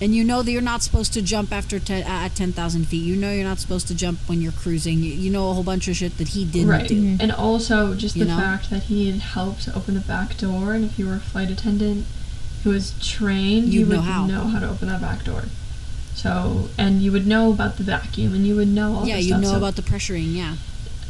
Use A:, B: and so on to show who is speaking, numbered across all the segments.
A: And you know that you're not supposed to jump after at 10,000 feet. You know you're not supposed to jump when you're cruising. You know a whole bunch of shit that he didn't do.
B: And also just the fact that he had helped open the back door, and if you were a flight attendant who was trained, you would know how to open that back door. So, and you would know about the vacuum, and you would know all this stuff.
A: Yeah, you know about the pressuring, yeah.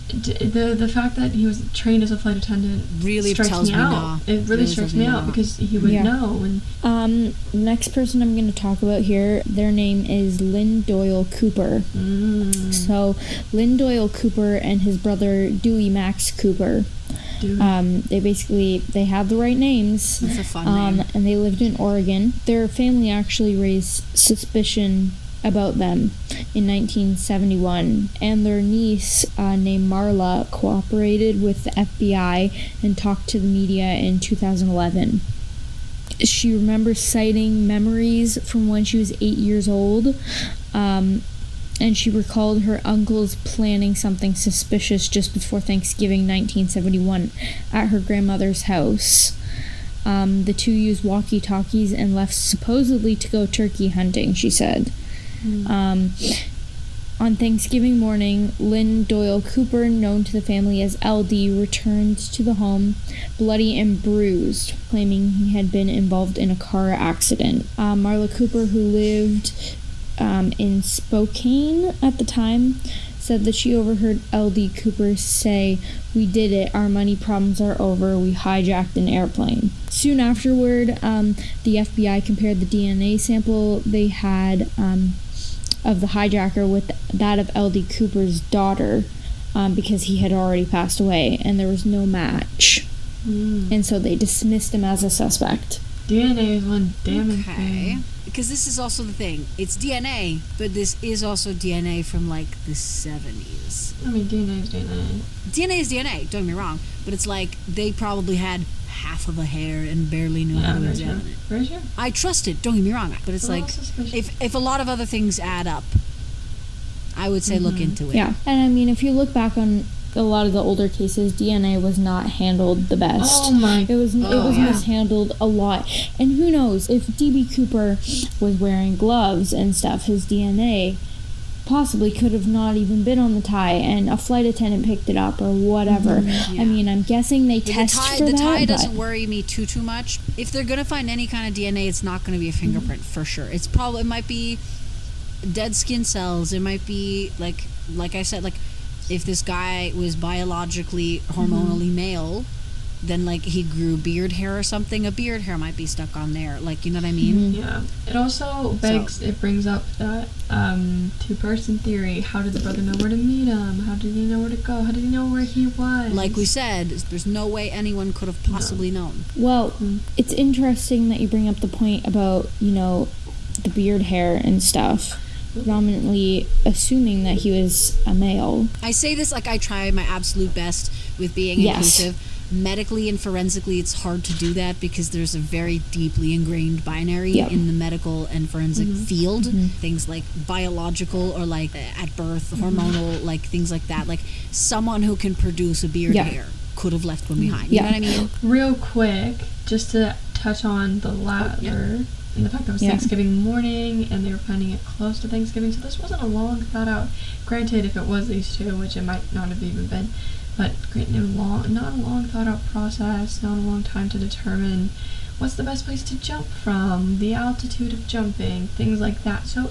B: The fact that he was trained as a flight attendant
A: really
B: strikes me out. It really strikes me out because he would know. And
C: next person I'm going to talk about here, their name is Lynn Doyle Cooper. So Lynn Doyle Cooper and his brother Dewey Max Cooper. They have the right names.
A: That's a fun name.
C: And they lived in Oregon. Their family actually raised suspicion about them in 1971, and their niece named Marla cooperated with the FBI and talked to the media in 2011. She remembers citing memories from when she was 8 years old, and she recalled her uncles planning something suspicious just before Thanksgiving 1971 at her grandmother's house. The two used walkie-talkies and left supposedly to go turkey hunting, she said. On Thanksgiving morning, Lynn Doyle Cooper, known to the family as LD, returned to the home bloody and bruised, claiming he had been involved in a car accident. Marla Cooper, who lived in Spokane at the time, said that she overheard LD Cooper say, "We did it, our money problems are over, we hijacked an airplane." Soon afterward, the FBI compared the DNA sample they had of the hijacker with that of LD Cooper's daughter, because he had already passed away, and there was no match. And so they dismissed him as a suspect.
B: DNA is one damning thing.
A: Because this is also the thing. It's DNA, but this is also DNA from, like, the 70s.
B: I mean, DNA is DNA.
A: DNA is DNA, don't get me wrong. But it's like, they probably had half of a hair and barely knew how to examine it.
B: Very sure.
A: I trust it, don't get me wrong. But it's like, if a lot of other ththings add up, I would say look into it.
C: Yeah, and I mean, if you look back on a lot of the older cases, DNA was not handled the best.
B: Oh my!
C: It was mishandled a lot. And who knows, if DB Cooper was wearing gloves and stuff, his DNA possibly could have not even been on the tie, and a flight attendant picked it up or whatever. I mean, I'm guessing they test for that.
A: The tie doesn't worry me too much. If they're gonna find any kind of DNA, it's not gonna be a fingerprint for sure. It might be dead skin cells. It might be like I said, like, if this guy was biologically, hormonally male, then, like, he grew beard hair or something, a beard hair might be stuck on there. Like, you know what I mean?
B: Yeah. It also it brings up that two-person theory. How did the brother know where to meet him? How did he know where to go? How did he know where he was?
A: Like we said, there's no way anyone could have possibly known.
C: Well, it's interesting that you bring up the point about, the beard hair and stuff. Predominantly assuming that he was a male.
A: I say this like I try my absolute best with being inclusive. Medically and forensically, it's hard to do that because there's a very deeply ingrained binary in the medical and forensic field. Things like biological or like at birth, hormonal, like things like that. Like someone who can produce a beard hair could have left one behind. You know what I mean?
B: Real quick, just to touch on the latter. And the fact that it was Thanksgiving morning, and they were planning it close to Thanksgiving, so this wasn't a long thought out. Granted, if it was these two, which it might not have even been, but not a long thought out process, not a long time to determine what's the best place to jump from, the altitude of jumping, things like that. So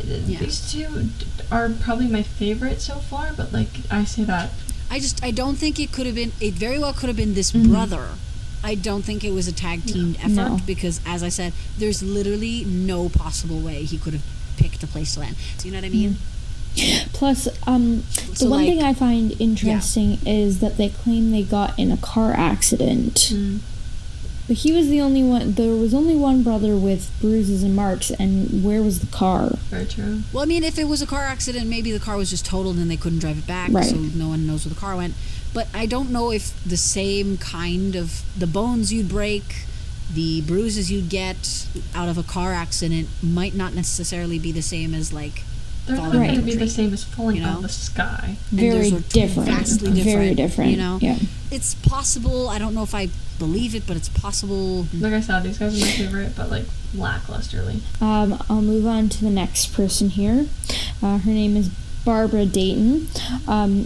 B: these two are probably my favorite so far, but like I say that. I don't think it could have been. It very well could have been this brother. I don't think it was a tag team effort because, as I said, there's literally no possible way he could have picked a place to land. Do you know what I mean?
C: Plus, the one thing I find interesting is that they claim they got in a car accident. But he was the only one. There was only one brother with bruises and marks, and where was the car?
B: Very true.
A: Well, I mean, if it was a car accident, maybe the car was just totaled and they couldn't drive it back, so no one knows where the car went. But I don't know if the same kind of the bones you'd break, the bruises you'd get out of a car accident might not necessarily be the same as like
B: they're not going to be the same as falling out of the sky.
C: Very different.
A: Vastly different.
C: Very different.
A: You know?
C: Yeah.
A: it's possible. I don't know if I believe it, but it's possible.
B: Like I said, these guys are my favorite, but like lacklusterly.
C: I'll move on to the next person here. Her name is Barbara Dayton.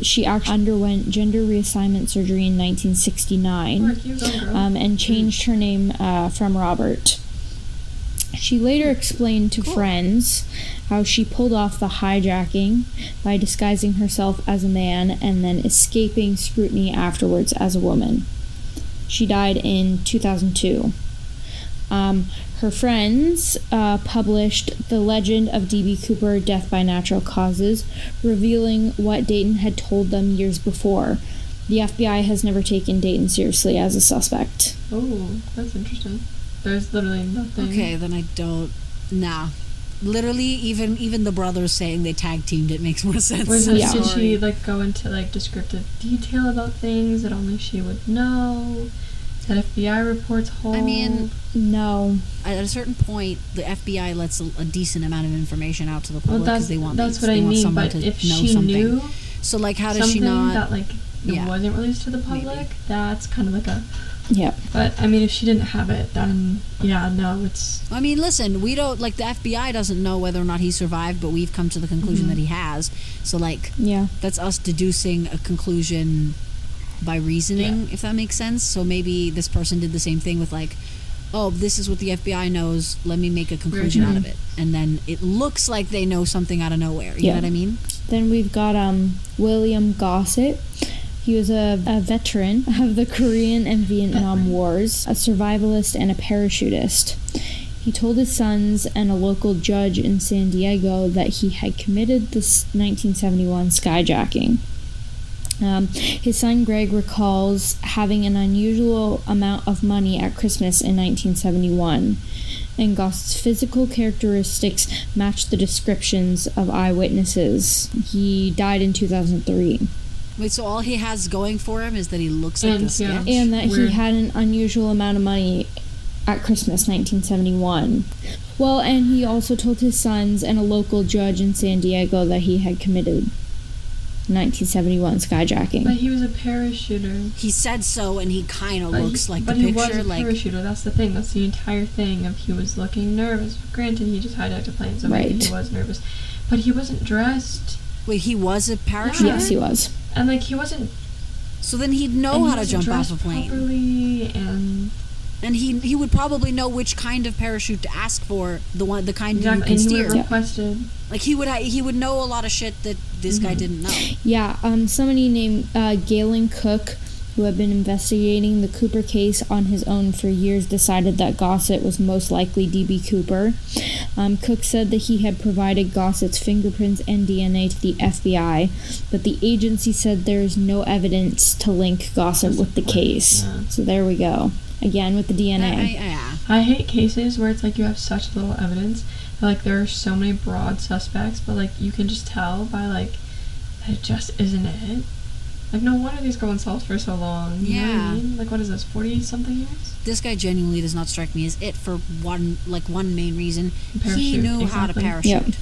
C: She actually underwent gender reassignment surgery in 1969 and changed her name from Robert. She later explained to friends how she pulled off the hijacking by disguising herself as a man and then escaping scrutiny afterwards as a woman. She died in 2002. Her friends published The Legend of D.B. Cooper, Death by Natural Causes, revealing what Dayton had told them years before. The FBI has never taken Dayton seriously as a suspect.
B: Oh, that's interesting. There's literally nothing.
A: Okay, then I don't. Nah. Literally, even the brothers saying they tag teamed it makes more sense.
B: Did she like go into like descriptive detail about things that only she would know? That FBI reports hold?
A: I mean,
C: no.
A: At a certain point, the FBI lets a decent amount of information out to the public because they want
B: that's what I mean. But if she knew,
A: so like, how does she not?
B: That like it wasn't released to the public. Maybe. That's kind of like a.
C: Yeah.
B: But, I mean, if she didn't have it, then, yeah, no, it's...
A: I mean, listen, we don't, like, the FBI doesn't know whether or not he survived, but we've come to the conclusion that he has. So, like, that's us deducing a conclusion by reasoning, if that makes sense. So maybe this person did the same thing with, like, oh, this is what the FBI knows, let me make a conclusion out of it. And then it looks like they know something out of nowhere. You know what I mean?
C: Then we've got William Gossett. He was a veteran of the Korean and Vietnam Wars, a survivalist and a parachutist. He told his sons and a local judge in San Diego that he had committed this 1971 skyjacking. His son Greg recalls having an unusual amount of money at Christmas in 1971, and Gossett's physical characteristics matched the descriptions of eyewitnesses. He died in 2003.
A: Wait, so all he has going for him is that he looks like the sketch?
C: And that he had an unusual amount of money at Christmas 1971. Well, and he also told his sons and a local judge in San Diego that he had committed 1971 skyjacking.
B: But he was a parachuter.
A: He said so, and he kind of looks like the
B: picture.
A: But
B: he was a parachuter, that's the thing. That's the entire thing of he was looking nervous. Granted, he just hijacked a plane, so maybe he was nervous. But he wasn't dressed.
A: Wait, he was a parachuter?
C: Yes, he was.
B: And, like, he wasn't...
A: So then he'd know how to jump off a plane.
B: Properly,
A: and he would probably know which kind of parachute to ask for, the kind you can
B: and
A: steer.
B: He would requested.
A: Like, he would know a lot of shit that this guy didn't know.
C: Yeah, somebody named Galen Cook, who had been investigating the Cooper case on his own for years, decided that Gossett was most likely D.B. Cooper. Cook said that he had provided Gossett's fingerprints and DNA to the FBI, but the agency said there is no evidence to link Gossett with the case. Yeah. So there we go. Again, with the DNA.
B: I hate cases where it's like you have such little evidence. Like, there are so many broad suspects, but, like, you can just tell by, like, that it just isn't it. Like, no wonder these go unsolved for so long. You know what I mean? Like, what is this, 40-something years?
A: This guy genuinely does not strike me as it for one main reason. He knew how to parachute. Yep.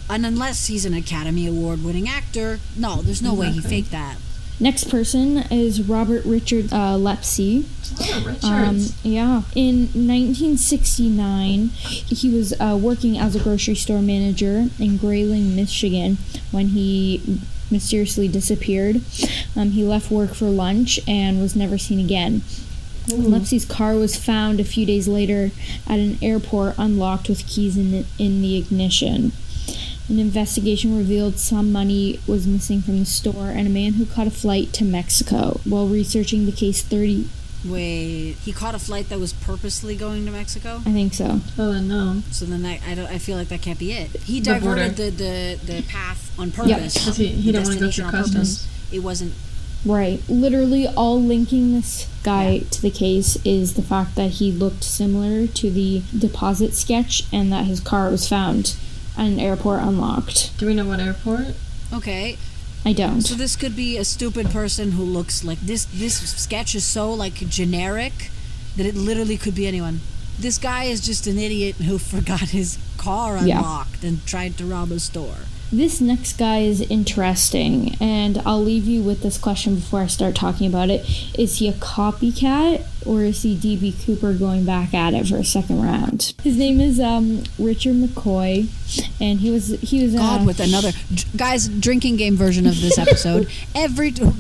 A: And unless he's an Academy Award-winning actor, no, there's no way he faked that.
C: Next person is Robert Richard Lepsey.
B: Richards.
C: In 1969, he was working as a grocery store manager in Grayling, Michigan, when he mysteriously disappeared. He left work for lunch and was never seen again. Lepsey's car was found a few days later at an airport, unlocked with keys in the ignition. An investigation revealed some money was missing from the store, and a man who caught a flight to Mexico. While researching the case,
A: Wait, he caught a flight that was purposely going to Mexico?
C: I think so.
B: Oh, then no.
A: So then I feel like that can't be it. He diverted the path on purpose.
B: Because he didn't want to go through customs.
A: It wasn't...
C: Right. Literally all linking this guy to the case is the fact that he looked similar to the deposit sketch and that his car was found at an airport unlocked.
B: Do we know what airport?
A: Okay.
C: I don't.
A: So this could be a stupid person who looks like this sketch is so like generic that it literally could be anyone. This guy is just an idiot who forgot his car unlocked and tried to rob a store.
C: This next guy is interesting, and I'll leave you with this question before I start talking about it. Is he a copycat, or is he D.B. Cooper going back at it for a second round? His name is Richard McCoy, and he was
A: God, with another guys drinking game version of this episode.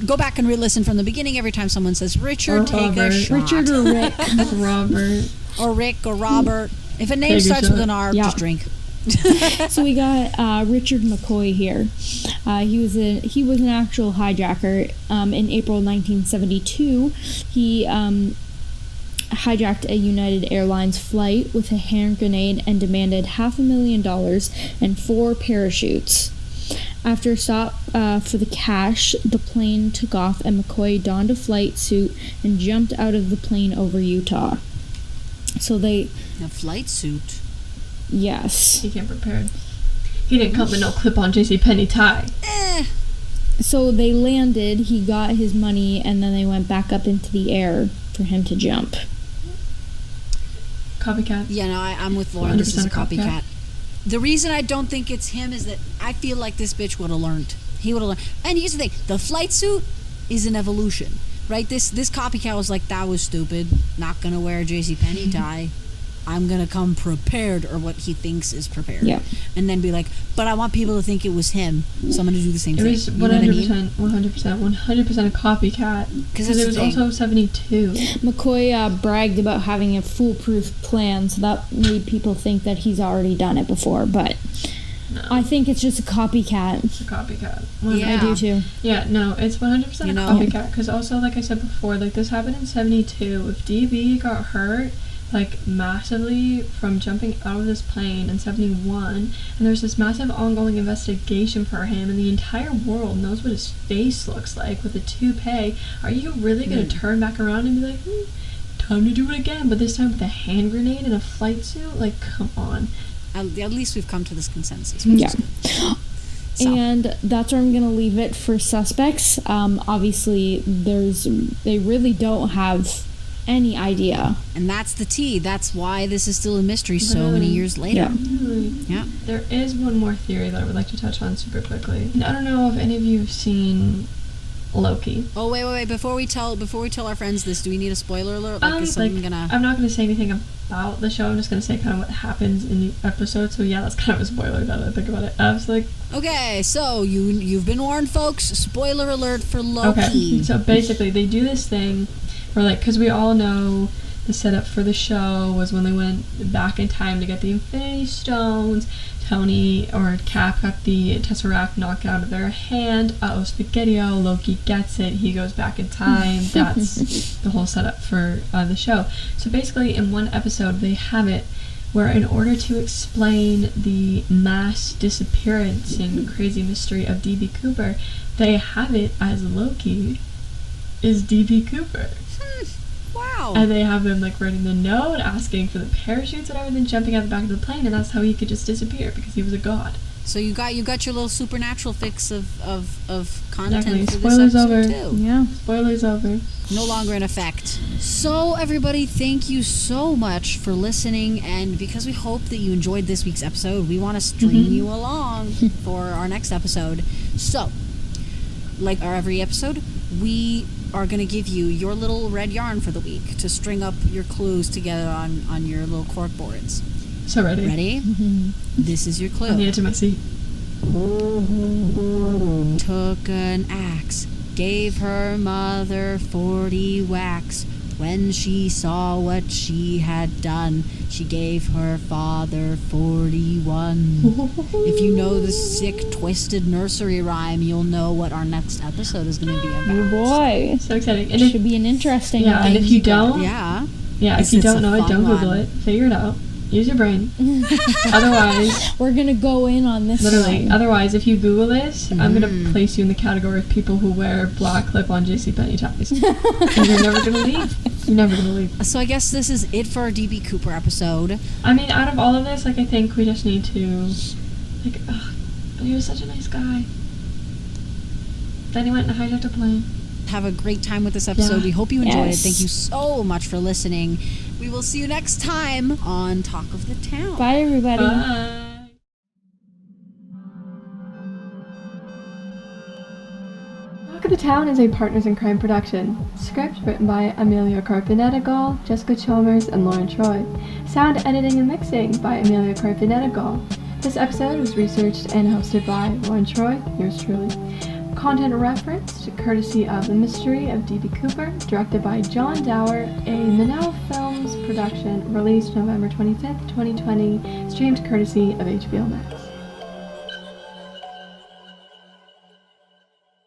A: Go back and re-listen from the beginning. Every time someone says Richard, take a shot.
C: Richard or Rick,
B: Robert,
A: or Rick or Robert. If a name starts with an R, just drink.
C: So we got Richard McCoy here. He was an actual hijacker. In April 1972, he hijacked a United Airlines flight with a hand grenade and demanded $500,000 and 4 parachutes. After a stop for the cash, the plane took off and McCoy donned a flight suit and jumped out of the plane over Utah. A
A: flight suit?
C: Yes.
B: He came prepared. He didn't come with no clip-on JCPenney tie.
C: So they landed, he got his money, and then they went back up into the air for him to jump.
B: Copycat.
A: Yeah, no, I'm with Lauren. This is a copycat. The reason I don't think it's him is that I feel like this bitch would have learned. He would have learned. And here's the thing. The flight suit is an evolution, right? This copycat was like, that was stupid. Not going to wear a JCPenney tie. I'm going to come prepared, or what he thinks is prepared.
C: Yeah.
A: And then be like, but I want people to think it was him, so I'm going to do the same thing.
B: It was 100%, 100% a copycat. Because it was also 72.
C: McCoy bragged about having a foolproof plan, so that made people think that he's already done it before, but no. I think it's just a copycat.
B: It's a copycat.
C: Yeah. I do too.
B: Yeah, no, it's 100% a copycat, because also, like I said before, like, this happened in 72. If DB got hurt, like, massively from jumping out of this plane in 71, and there's this massive ongoing investigation for him, and the entire world knows what his face looks like with a toupee. Are you really going to turn back around and be like, time to do it again, but this time with a hand grenade and a flight suit? Like, come on.
A: At least we've come to this consensus.
C: Yeah. So. And that's where I'm going to leave it for suspects. Obviously, they really don't have any idea,
A: and that's the tea. That's why this is still a mystery so many years later. Yeah.
B: There is one more theory that I would like to touch on super quickly. I don't know if any of you have seen Loki.
A: Oh, wait. Before we tell our friends this, do we need a spoiler alert?
B: I'm not gonna say anything about the show. I'm just gonna say kind of what happens in the episode. So yeah, that's kind of a spoiler now that I think about it. I was like,
A: okay, so you've been warned, folks. Spoiler alert for Loki.
B: Okay, so basically they do this thing where, like, because we all know the setup for the show was when they went back in time to get the Infinity Stones. Tony or Cap got the Tesseract knocked out of their hand. Spaghetti-O, Loki gets it. He goes back in time. That's the whole setup for the show. So basically, in one episode, they have it where, in order to explain the mass disappearance and crazy mystery of D.B. Cooper, they have it as Loki is D.B. Cooper.
A: Wow.
B: And they have him, like, writing the note, asking for the parachutes and everything, jumping out the back of the plane, and that's how he could just disappear, because he was a god.
A: So you got your little supernatural fix of content
B: exactly.
A: for
B: Spoilers
A: this episode
B: over.
A: too.
B: Yeah, spoilers over.
A: No longer in effect. So everybody, thank you so much for listening, and because we hope that you enjoyed this week's episode, we want to string you along for our next episode. So, like our every episode, we are going to give you your little red yarn for the week to string up your clues together on your little cork boards.
B: So ready.
A: Ready? This is your clue.
B: On the edge of my seat.
A: Took an axe, gave her mother 40 whacks. When she saw what she had done, she gave her father 41. If you know the sick, twisted nursery rhyme, you'll know what our next episode is going to be about.
C: Oh boy.
B: So exciting.
C: And it should be an interesting one.
B: And if you don't, if you don't know it, don't Google it. Figure it out. Use your brain. Otherwise,
C: we're going to go in on this
B: literally.
C: one.
B: Otherwise, if you Google this, I'm going to place you in the category of people who wear black clip-on JCPenney ties. And you're never going to leave. You're never going to leave.
A: So I guess this is it for our DB Cooper episode.
B: I mean, out of all of this, like, I think we just need to, like, he was such a nice guy. Then he went and hijacked a plane.
A: Have a great time with this episode. We hope you enjoyed it. Thank you so much for listening. We will see you next time on Talk of the Town.
C: Bye, everybody.
B: Bye. of the Town is a Partners in Crime production. Script written by Amelia Carpinetta-Gall, Jessica Chalmers, and Lauren Troy. Sound editing and mixing by Amelia Carpinetta-Gall. This episode was researched and hosted by Lauren Troy, yours truly. Content referenced courtesy of The Mystery of D.B. Cooper, directed by John Dower, a Minnow Films production, released November 25th, 2020, streamed courtesy of HBOMax.